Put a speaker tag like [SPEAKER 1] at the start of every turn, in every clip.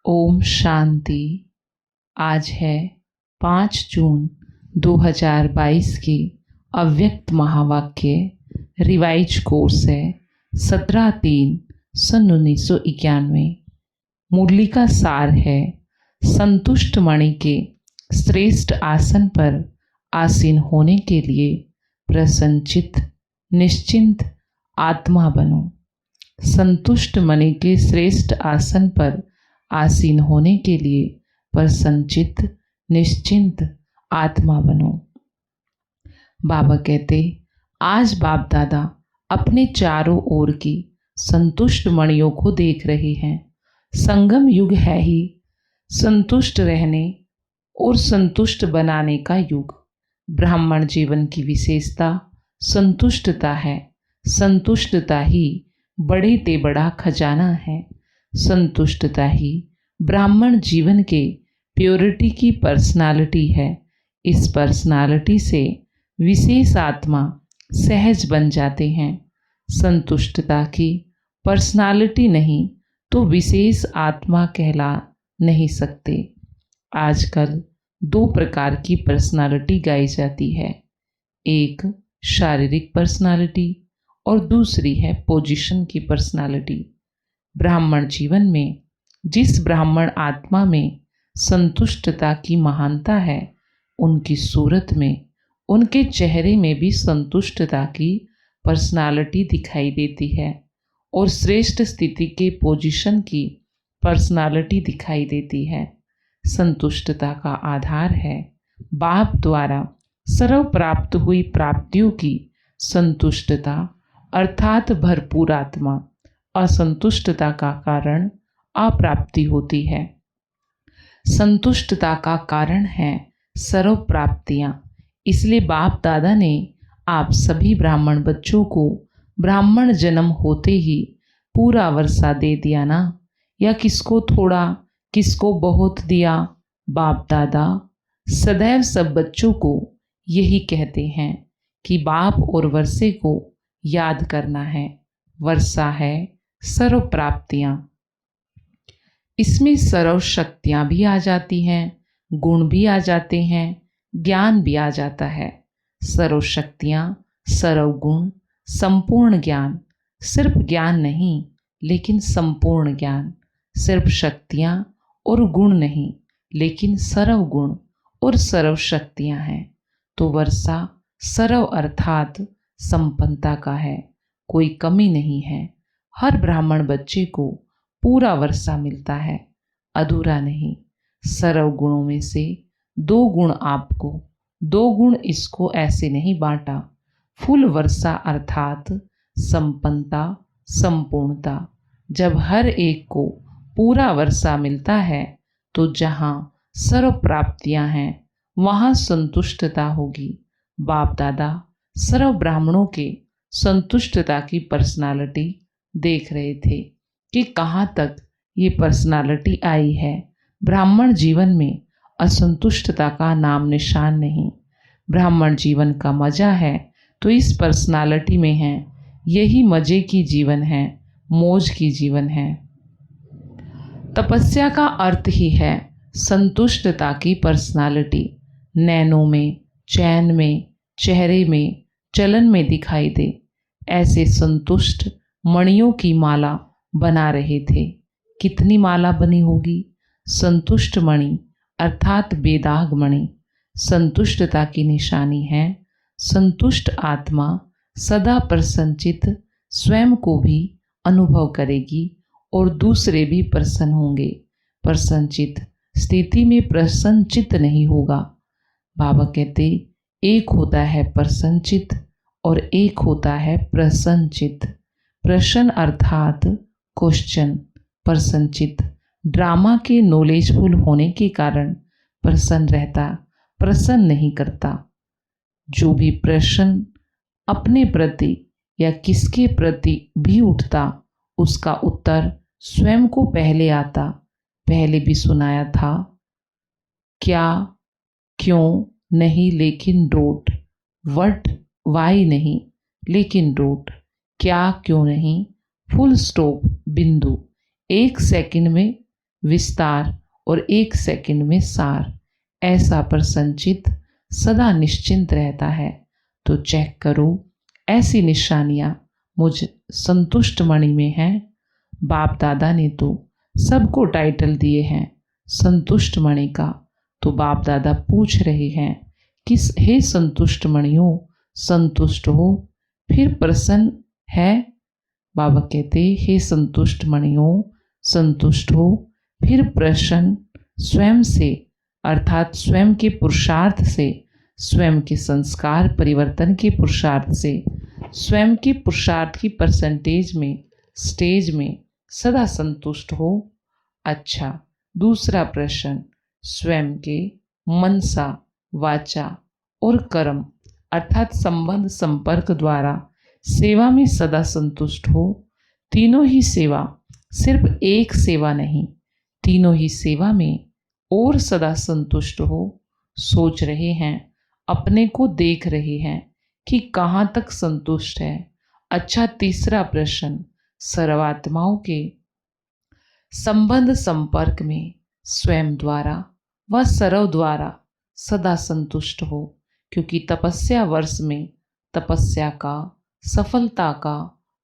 [SPEAKER 1] ओम शांति। आज है 5 जून 2022 की अव्यक्त महावाक्य रिवाइज कोर्स है 17/3/1991। मुरली का सार है संतुष्ट मणि के श्रेष्ठ आसन पर आसीन होने के लिए प्रसन्नचित्त निश्चिंत आत्मा बनो। संतुष्ट मणि के श्रेष्ठ आसन पर आसीन होने के लिए प्रसन्नचित्त निश्चिंत आत्मा बनो। बाबा कहते, आज बाप दादा अपने चारों ओर की संतुष्ट मणियों को देख रहे हैं। संगम युग है ही संतुष्ट रहने और संतुष्ट बनाने का युग। ब्राह्मण जीवन की विशेषता संतुष्टता है। संतुष्टता ही बड़े ते बड़ा खजाना है। संतुष्टता ही ब्राह्मण जीवन के प्योरिटी की पर्सनालिटी है। इस पर्सनालिटी से विशेष आत्मा सहज बन जाते हैं। संतुष्टता की पर्सनालिटी नहीं तो विशेष आत्मा कहला नहीं सकते। आजकल 2 प्रकार की पर्सनालिटी गाई जाती है, एक शारीरिक पर्सनालिटी और दूसरी है पोजीशन की पर्सनालिटी। ब्राह्मण जीवन में जिस ब्राह्मण आत्मा में संतुष्टता की महानता है, उनकी सूरत में, उनके चेहरे में भी संतुष्टता की पर्सनालिटी दिखाई देती है और श्रेष्ठ स्थिति के पोजीशन की पर्सनालिटी दिखाई देती है। संतुष्टता का आधार है बाप द्वारा सर्व प्राप्त हुई प्राप्तियों की संतुष्टता अर्थात भरपूर आत्मा। असंतुष्टता का कारण अप्राप्ति होती है। संतुष्टता का कारण है सर्व प्राप्तियाँ। इसलिए बाप दादा ने आप सभी ब्राह्मण बच्चों को ब्राह्मण जन्म होते ही पूरा वर्षा दे दिया ना, या किसको थोड़ा किसको बहुत दिया। बाप दादा सदैव सब बच्चों को यही कहते हैं कि बाप और वर्षे को याद करना है। वर्षा है सर्व प्राप्तियाँ, इसमें सर्व शक्तियाँ भी आ जाती हैं, गुण भी आ जाते हैं, ज्ञान भी आ जाता है। सर्व शक्तियाँ, सर्व गुण, संपूर्ण ज्ञान। सिर्फ ज्ञान नहीं लेकिन संपूर्ण ज्ञान। सिर्फ शक्तियाँ और गुण नहीं लेकिन सर्व गुण और सर्व शक्तियाँ हैं। तो वर्षा सर्व अर्थात संपन्नता का है, कोई कमी नहीं है। हर ब्राह्मण बच्चे को पूरा वर्षा मिलता है, अधूरा नहीं। सर्व गुणों में से 2 गुण आपको, 2 गुण इसको ऐसे नहीं बांटा। फुल वर्षा अर्थात संपन्नता, संपूर्णता। जब हर एक को पूरा वर्षा मिलता है तो जहाँ सर्व प्राप्तियाँ हैं वहाँ संतुष्टता होगी। बाप दादा सर्व ब्राह्मणों के संतुष्टता की पर्सनालिटी देख रहे थे कि कहाँ तक ये पर्सनालिटी आई है। ब्राह्मण जीवन में असंतुष्टता का नाम निशान नहीं। ब्राह्मण जीवन का मज़ा है तो इस पर्सनालिटी में है। यही मज़े की जीवन है, मौज की जीवन है। तपस्या का अर्थ ही है संतुष्टता की पर्सनालिटी। नैनों में, चैन में, चेहरे में, चलन में दिखाई दे। ऐसे संतुष्ट मणियों की माला बना रहे थे। कितनी माला बनी होगी? संतुष्ट मणि अर्थात बेदाग मणि संतुष्टता की निशानी है। संतुष्ट आत्मा सदा प्रसन्नचित्त स्वयं को भी अनुभव करेगी और दूसरे भी प्रसन्न होंगे। प्रसन्नचित्त स्थिति में प्रसन्नचित्त नहीं होगा। बाबा कहते, एक होता है प्रसन्नचित्त और एक होता है प्रसन्नचित्त। प्रश्न अर्थात क्वेश्चन, प्रसन्नचित्त ड्रामा के नॉलेजफुल होने के कारण प्रसन्न रहता, प्रसन्न नहीं करता। जो भी प्रश्न अपने प्रति या किसके प्रति भी उठता, उसका उत्तर स्वयं को पहले आता। पहले भी सुनाया था, क्या, क्यों नहीं लेकिन डोंट, व्हाट, वाई नहीं लेकिन डोंट, क्या, क्यों नहीं, फुल स्टॉप, बिंदु। 1 सेकंड में विस्तार और 1 सेकंड में सार। ऐसा प्रसन्नचित्त सदा निश्चिंत रहता है। तो चेक करो ऐसी निशानियाँ मुझ संतुष्ट मणि में हैं। बाप दादा ने तो सबको टाइटल दिए हैं संतुष्ट मणि का। तो बाप दादा पूछ रहे हैं कि हे संतुष्ट मणियों, संतुष्ट हो फिर प्रसन्न है। बाबा कहते हे संतुष्ट मणियों, संतुष्ट हो फिर प्रसन्न स्वयं से, अर्थात स्वयं के पुरुषार्थ से, स्वयं के संस्कार परिवर्तन के पुरुषार्थ से, स्वयं के पुरुषार्थ की परसेंटेज में, स्टेज में सदा संतुष्ट हो। अच्छा, दूसरा प्रश्न, स्वयं के मनसा, वाचा और कर्म अर्थात संबंध संपर्क द्वारा सेवा में सदा संतुष्ट हो। तीनों ही सेवा, सिर्फ एक सेवा नहीं, तीनों ही सेवा में और सदा संतुष्ट हो। सोच रहे हैं, अपने को देख रहे हैं कि कहाँ तक संतुष्ट है। अच्छा, तीसरा प्रश्न, सर्वात्माओं के संबंध संपर्क में स्वयं द्वारा व सर्व द्वारा सदा संतुष्ट हो, क्योंकि तपस्या वर्ष में तपस्या का, सफलता का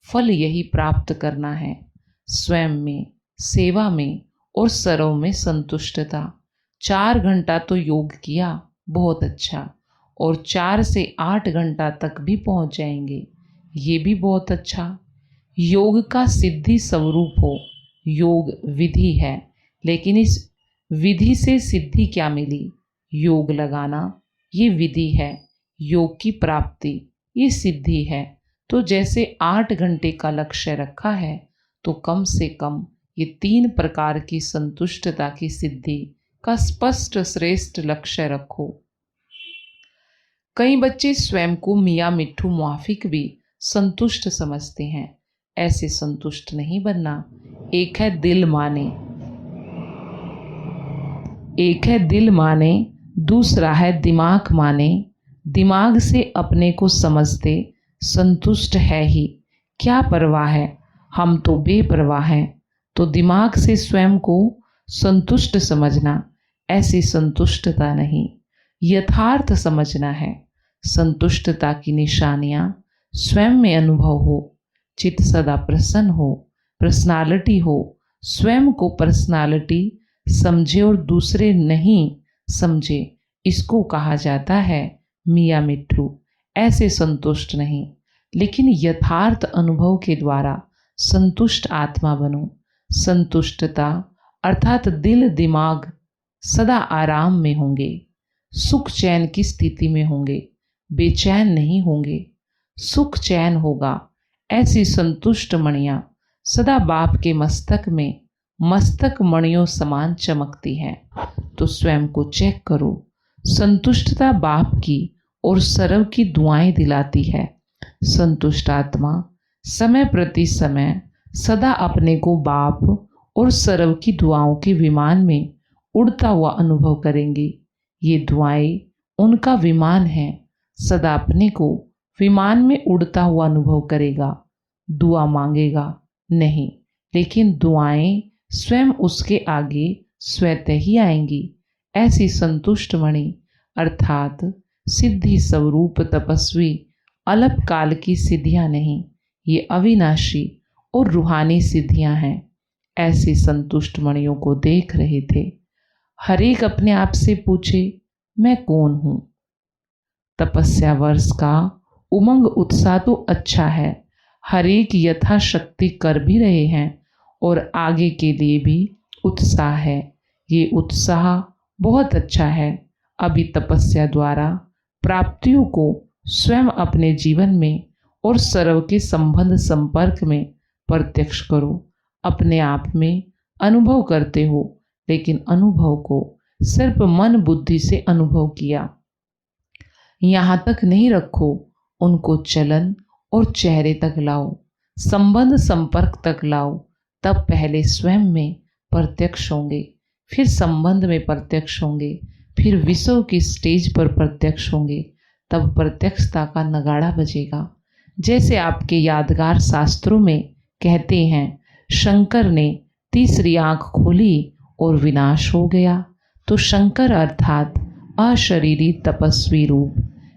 [SPEAKER 1] फल यही प्राप्त करना है। स्वयं में, सेवा में और सर्व में संतुष्टता। 4 घंटा तो योग किया, बहुत अच्छा, और 4 से 8 घंटा तक भी पहुंच जाएंगे, ये भी बहुत अच्छा। योग का सिद्धि स्वरूप हो, योग विधि है, लेकिन इस विधि से सिद्धि क्या मिली? योग लगाना ये विधि है, योग की प्राप्ति ये सिद्धि है। तो जैसे 8 घंटे का लक्ष्य रखा है, तो कम से कम ये 3 प्रकार की संतुष्टता की सिद्धि का स्पष्ट श्रेष्ठ लक्ष्य रखो। कई बच्चे स्वयं को मियाँ मिट्ठू मुआफिक भी संतुष्ट समझते हैं। ऐसे संतुष्ट नहीं बनना। एक है दिल माने, एक है दिल माने, दूसरा है दिमाग माने। दिमाग से अपने को समझते संतुष्ट है ही, क्या परवाह है, हम तो बेपरवाह हैं। तो दिमाग से स्वयं को संतुष्ट समझना, ऐसी संतुष्टता नहीं, यथार्थ समझना है। संतुष्टता की निशानियाँ स्वयं में अनुभव हो, चित्त सदा प्रसन्न हो, पर्सनालिटी हो, स्वयं को पर्सनालिटी समझे और दूसरे नहीं समझे, इसको कहा जाता है मियाँ मिट्ठू। ऐसे संतुष्ट नहीं, लेकिन यथार्थ अनुभव के द्वारा संतुष्ट आत्मा बनो। संतुष्टता अर्थात दिल दिमाग सदा आराम में होंगे, सुख चैन की स्थिति में होंगे, बेचैन नहीं होंगे, सुख चैन होगा। ऐसी संतुष्ट मणियाँ सदा बाप के मस्तक में मस्तक मणियों समान चमकती हैं। तो स्वयं को चेक करो, संतुष्टता बाप की और सर्व की दुआएं दिलाती है। संतुष्ट आत्मा समय प्रति समय सदा अपने को बाप और सर्व की दुआओं के विमान में उड़ता हुआ अनुभव करेंगे। ये दुआएं उनका विमान है, सदा अपने को विमान में उड़ता हुआ अनुभव करेगा। दुआ मांगेगा नहीं, लेकिन दुआएं स्वयं उसके आगे स्वतः ही आएंगी। ऐसी संतुष्ट मणि अर्थात सिद्धि स्वरूप तपस्वी अल्पकाल की सिद्धियां नहीं, ये अविनाशी और रूहानी सिद्धियां हैं। ऐसी संतुष्ट मणियों को देख रहे थे। हर एक अपने आप से पूछे, मैं कौन हूँ? तपस्या वर्ष का उमंग उत्साह तो अच्छा है, हर एक यथाशक्ति कर भी रहे हैं और आगे के लिए भी उत्साह है। ये उत्साह बहुत अच्छा है। अभी तपस्या द्वारा प्राप्तियों को स्वयं अपने जीवन में और सर्व के संबंध संपर्क में प्रत्यक्ष करो। अपने आप में अनुभव करते हो, लेकिन अनुभव को सिर्फ मन बुद्धि से अनुभव किया यहाँ तक नहीं रखो, उनको चलन और चेहरे तक लाओ, संबंध संपर्क तक लाओ। तब पहले स्वयं में प्रत्यक्ष होंगे, फिर संबंध में प्रत्यक्ष होंगे, फिर विश्व की स्टेज पर प्रत्यक्ष होंगे। तब प्रत्यक्षता का नगाड़ा बजेगा। जैसे आपके यादगार शास्त्रों में कहते हैं, शंकर ने तीसरी आंख खोली और विनाश हो गया तो शंकर अर्थात अशरीरी तपस्वी रूप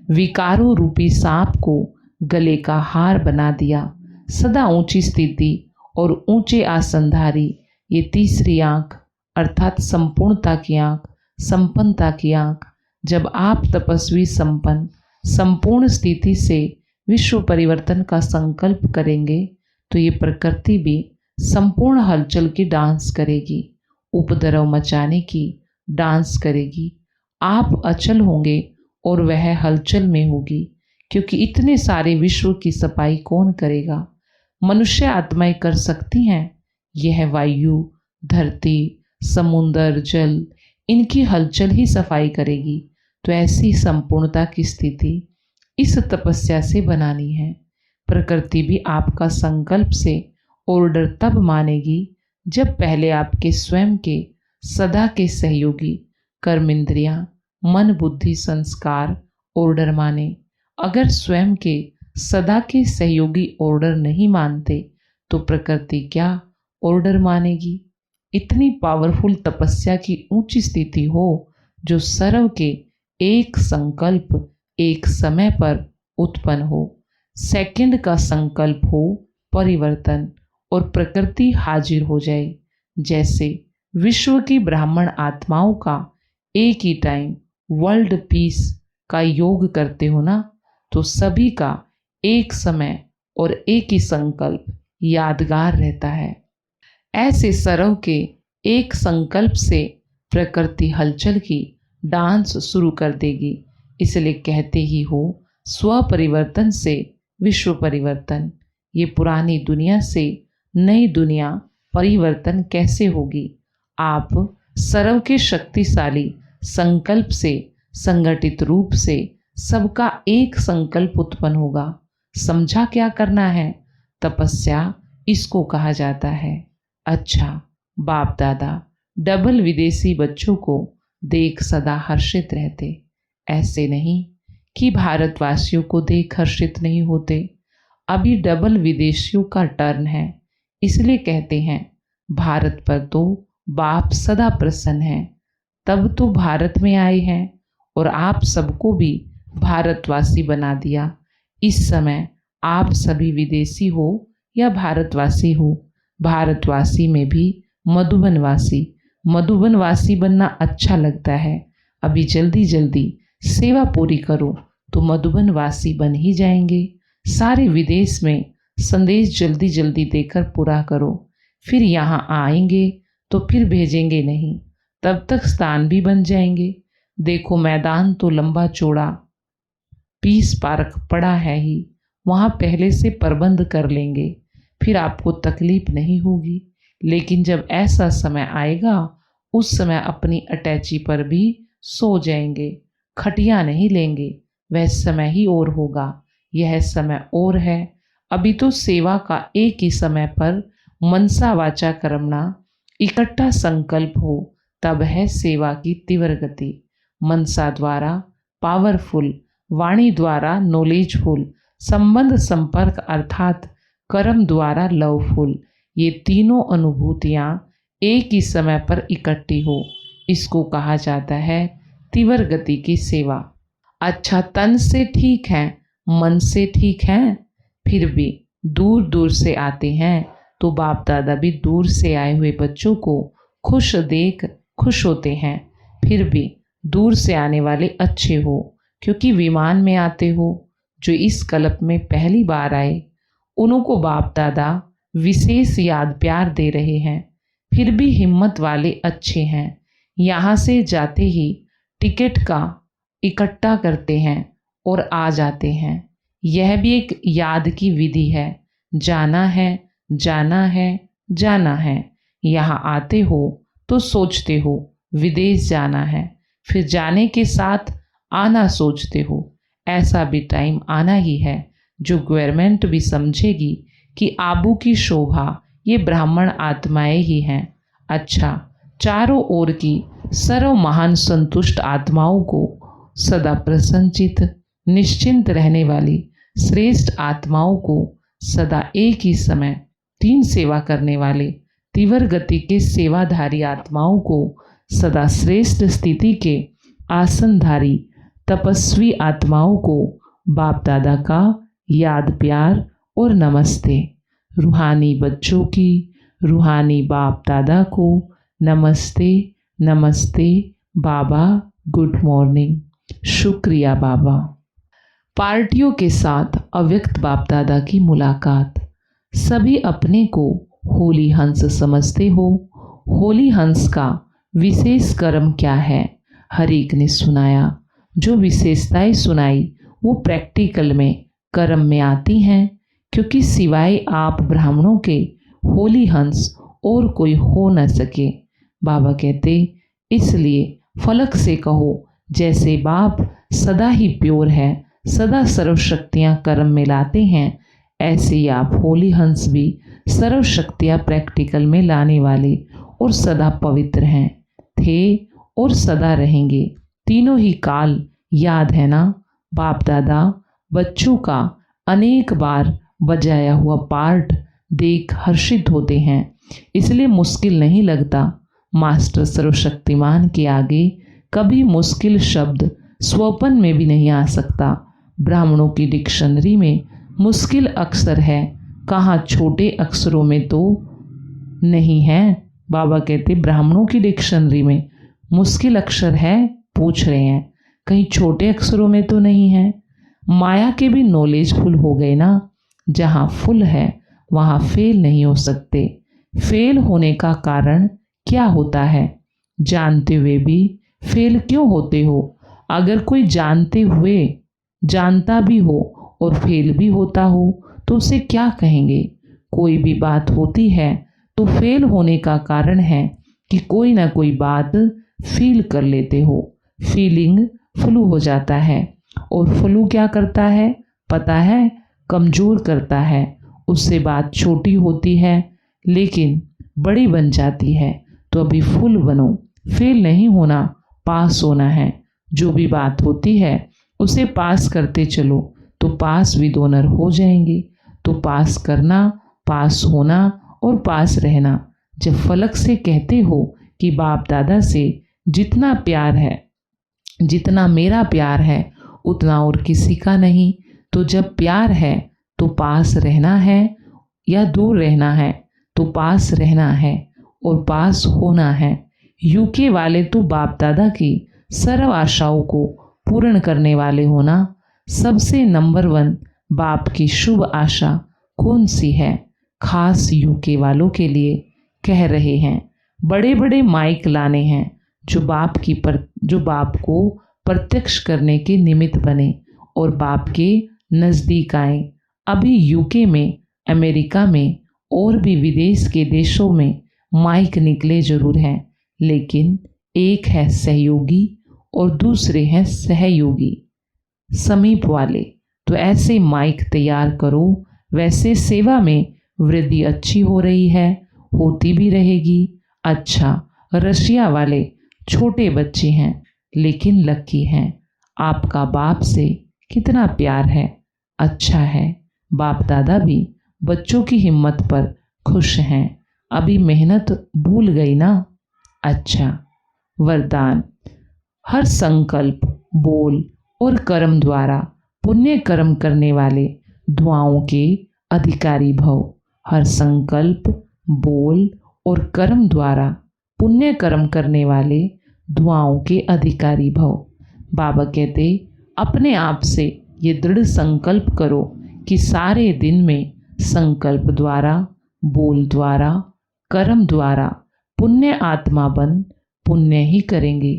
[SPEAKER 1] विकारों रूपी सांप को गले का हार बना दिया। सदा ऊंची स्थिति और ऊंचे आसनधारी ये तीसरी आंख अर्थात संपूर्णता की आंख, संपन्नता की आंख। जब आप तपस्वी संपन्न संपूर्ण स्थिति से विश्व परिवर्तन का संकल्प करेंगे तो ये प्रकृति भी संपूर्ण हलचल की डांस करेगी, उपद्रव मचाने की डांस करेगी। आप अचल होंगे और वह हलचल में होगी, क्योंकि इतने सारे विश्व की सफाई कौन करेगा? मनुष्य आत्माएं कर सकती हैं। यह वायु, धरती, समुद्र, जल, इनकी हलचल ही सफाई करेगी। तो ऐसी संपूर्णता की स्थिति इस तपस्या से बनानी है। प्रकृति भी आपका संकल्प से ऑर्डर तब मानेगी जब पहले आपके स्वयं के सदा के सहयोगी कर्मेंद्रियां, मन, बुद्धि, संस्कार ऑर्डर माने। अगर स्वयं के सदा के सहयोगी ऑर्डर नहीं मानते तो प्रकृति क्या ऑर्डर मानेगी? इतनी पावरफुल तपस्या की ऊंची स्थिति हो जो सर्व के एक संकल्प एक समय पर उत्पन्न हो, सेकंड का संकल्प हो परिवर्तन, और प्रकृति हाजिर हो जाए। जैसे विश्व की ब्राह्मण आत्माओं का एक ही टाइम वर्ल्ड पीस का योग करते हो ना, तो सभी का एक समय और एक ही संकल्प यादगार रहता है। ऐसे सर्व के एक संकल्प से प्रकृति हलचल की डांस शुरू कर देगी। इसलिए कहते ही हो स्व परिवर्तन से विश्व परिवर्तन। ये पुरानी दुनिया से नई दुनिया परिवर्तन कैसे होगी? आप सर्व के शक्तिशाली संकल्प से संगठित रूप से सबका एक संकल्प उत्पन्न होगा। समझा क्या करना है? तपस्या इसको कहा जाता है। अच्छा, बाप दादा डबल विदेशी बच्चों को देख सदा हर्षित रहते। ऐसे नहीं कि भारतवासियों को देख हर्षित नहीं होते। अभी डबल विदेशियों का टर्न है, इसलिए कहते हैं भारत पर तो बाप सदा प्रसन्न है। तब तो भारत में आए हैं और आप सबको भी भारतवासी बना दिया। इस समय आप सभी विदेशी हो या भारतवासी हो, भारतवासी में भी मधुबनवासी बनना अच्छा लगता है। अभी जल्दी जल्दी सेवा पूरी करो तो मधुबनवासी बन ही जाएंगे। सारे विदेश में संदेश जल्दी जल्दी देकर पूरा करो, फिर यहाँ आएंगे तो फिर भेजेंगे नहीं, तब तक स्थान भी बन जाएंगे। देखो मैदान तो लंबा चौड़ा पीस पार्क पड़ा है ही, वहाँ पहले से प्रबंध कर लेंगे, फिर आपको तकलीफ नहीं होगी। लेकिन जब ऐसा समय आएगा उस समय अपनी अटैची पर भी सो जाएंगे, खटिया नहीं लेंगे। वह समय ही और होगा, यह समय और है। अभी तो सेवा का एक ही समय पर मनसा वाचा कर्मणा इकट्ठा संकल्प हो, तब है सेवा की तीव्र गति। मनसा द्वारा पावरफुल, वाणी द्वारा नॉलेजफुल, संबंध संपर्क अर्थात कर्म द्वारा लवफुल। ये तीनों अनुभूतियाँ एक ही समय पर इकट्ठी हो, इसको कहा जाता है तीव्र गति की सेवा। अच्छा, तन से ठीक है, मन से ठीक है, फिर भी दूर दूर से आते हैं तो बाप दादा भी दूर से आए हुए बच्चों को खुश देख खुश होते हैं। फिर भी दूर से आने वाले अच्छे हो, क्योंकि विमान में आते हो। जो इस कल्प में पहली बार आए उनको बाप दादा विशेष याद प्यार दे रहे हैं। फिर भी हिम्मत वाले अच्छे हैं, यहाँ से जाते ही टिकट का इकट्ठा करते हैं और आ जाते हैं। यह भी एक याद की विधि है। जाना है, जाना है, जाना है। यहाँ आते हो तो सोचते हो विदेश जाना है, फिर जाने के साथ आना सोचते हो। ऐसा भी टाइम आना ही है जो गवर्नमेंट भी समझेगी कि आबू की शोभा ये ब्राह्मण आत्माएं ही हैं। अच्छा, चारों ओर की सर्व महान संतुष्ट आत्माओं को सदा प्रसन्नचित निश्चिंत रहने वाली श्रेष्ठ आत्माओं को सदा एक ही समय 3 सेवा करने वाले तीव्र गति के सेवाधारी आत्माओं को सदा श्रेष्ठ स्थिति के आसनधारी तपस्वी आत्माओं को बाप दादा का याद प्यार और नमस्ते। रूहानी बच्चों की रूहानी बाप दादा को नमस्ते नमस्ते बाबा, गुड मॉर्निंग, शुक्रिया बाबा। पार्टियों के साथ अव्यक्त बाप दादा की मुलाकात। सभी अपने को होली हंस समझते हो। होली हंस का विशेष कर्म क्या है? हर एक ने सुनाया। जो विशेषताएं सुनाई वो प्रैक्टिकल में कर्म में आती हैं, क्योंकि सिवाय आप ब्राह्मणों के होली हंस और कोई हो न सके। बाबा कहते इसलिए फलक से कहो, जैसे बाप सदा ही प्योर है, सदा सर्वशक्तियाँ कर्म में लाते हैं, ऐसे ही आप होली हंस भी सर्वशक्तियाँ प्रैक्टिकल में लाने वाले और सदा पवित्र हैं, थे और सदा रहेंगे। तीनों ही काल याद है ना? बाप दादा बच्चों का अनेक बार बजाया हुआ पार्ट देख हर्षित होते हैं, इसलिए मुश्किल नहीं लगता। मास्टर सर्वशक्तिमान के आगे कभी मुश्किल शब्द स्वपन में भी नहीं आ सकता। ब्राह्मणों की डिक्शनरी में मुश्किल अक्षर है, कहाँ छोटे अक्षरों में तो नहीं है। बाबा कहते ब्राह्मणों की डिक्शनरी में मुश्किल अक्षर है, पूछ रहे हैं कहीं छोटे अक्षरों में तो नहीं है। माया के भी नॉलेज फुल हो गए ना। जहाँ फुल है वहाँ फेल नहीं हो सकते। फेल होने का कारण क्या होता है? जानते हुए भी फेल क्यों होते हो? अगर कोई जानते हुए जानता भी हो और फेल भी होता हो तो उसे क्या कहेंगे? कोई भी बात होती है तो फेल होने का कारण है कि कोई ना कोई बात फील कर लेते हो। फीलिंग फ्लू हो जाता है और फ्लू क्या करता है पता है? कमज़ोर करता है। उससे बात छोटी होती है लेकिन बड़ी बन जाती है। तो अभी फुल बनो, फेल नहीं होना, पास होना है। जो भी बात होती है उसे पास करते चलो तो पास विद ऑनर हो जाएंगे। तो पास करना, पास होना और पास रहना। जब फलक से कहते हो कि बाप दादा से जितना प्यार है, जितना मेरा प्यार है उतना और किसी का नहीं, तो जब प्यार है तो पास रहना है या दूर रहना है? तो पास रहना है और पास होना है। यूके वाले तो बाप दादा की सर्व आशाओं को पूर्ण करने वाले होना। सबसे नंबर 1 बाप की शुभ आशा कौन सी है? खास यूके वालों के लिए कह रहे हैं। बड़े बड़े माइक लाने हैं जो बाप को प्रत्यक्ष करने के निमित्त बने और बाप के नज़दीक आए। अभी यूके में, अमेरिका में और भी विदेश के देशों में माइक निकले जरूर हैं, लेकिन एक है सहयोगी और दूसरे हैं सहयोगी, समीप वाले। तो ऐसे माइक तैयार करो। वैसे सेवा में वृद्धि अच्छी हो रही है, होती भी रहेगी। अच्छा, रशिया वाले छोटे बच्चे हैं लेकिन लकी हैं। आपका बाप से कितना प्यार है, अच्छा है। बाप दादा भी बच्चों की हिम्मत पर खुश हैं। अभी मेहनत भूल गई ना? अच्छा। वरदान, हर संकल्प, बोल और कर्म द्वारा पुण्य कर्म करने वाले दुआओं के अधिकारी भव। हर संकल्प, बोल और कर्म द्वारा पुण्य कर्म करने वाले दुआओं के अधिकारी भव। बाबा कहते अपने आप से ये दृढ़ संकल्प करो कि सारे दिन में संकल्प द्वारा, बोल द्वारा, कर्म द्वारा पुण्य आत्मा बन पुण्य ही करेंगे।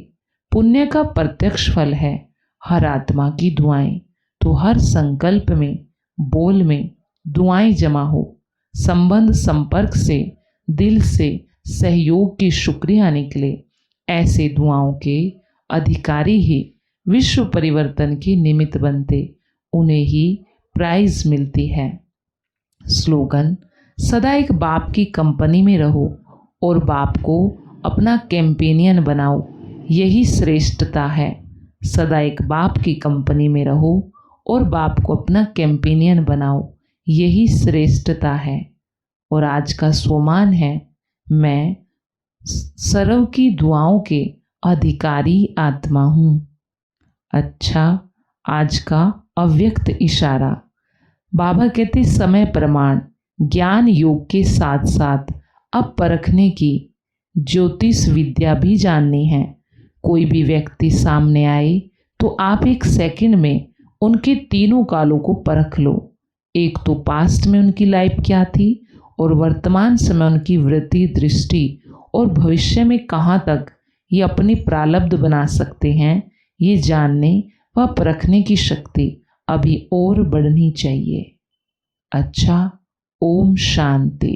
[SPEAKER 1] पुण्य का प्रत्यक्ष फल है हर आत्मा की दुआएं। तो हर संकल्प में, बोल में दुआएं जमा हो। संबंध संपर्क से, दिल से सहयोग की शुक्रिया निकले। ऐसे दुआओं के अधिकारी ही विश्व परिवर्तन के निमित्त बनते, उन्हें ही प्राइज मिलती है। स्लोगन, सदा एक बाप की कंपनी में रहो और बाप को अपना कैंपेनियन बनाओ, यही श्रेष्ठता है। सदा एक बाप की कंपनी में रहो और बाप को अपना कैंपेनियन बनाओ, यही श्रेष्ठता है। और आज का सोमान है मैं सर्व की दुआओं के अधिकारी आत्मा हूँ। अच्छा, आज का अव्यक्त इशारा। बाबा कहते समय प्रमाण ज्ञान योग के साथ साथ अब परखने की ज्योतिष विद्या भी जाननी है। कोई भी व्यक्ति सामने आए तो आप एक सेकंड में उनके तीनों कालों को परख लो। एक तो पास्ट में उनकी लाइफ क्या थी और वर्तमान समय उनकी वृत्ति दृष्टि और भविष्य में कहाँ तक ये अपनी प्रारब्ध बना सकते हैं, ये जानने व परखने की शक्ति अभी और बढ़नी चाहिए। अच्छा, ओम शांति।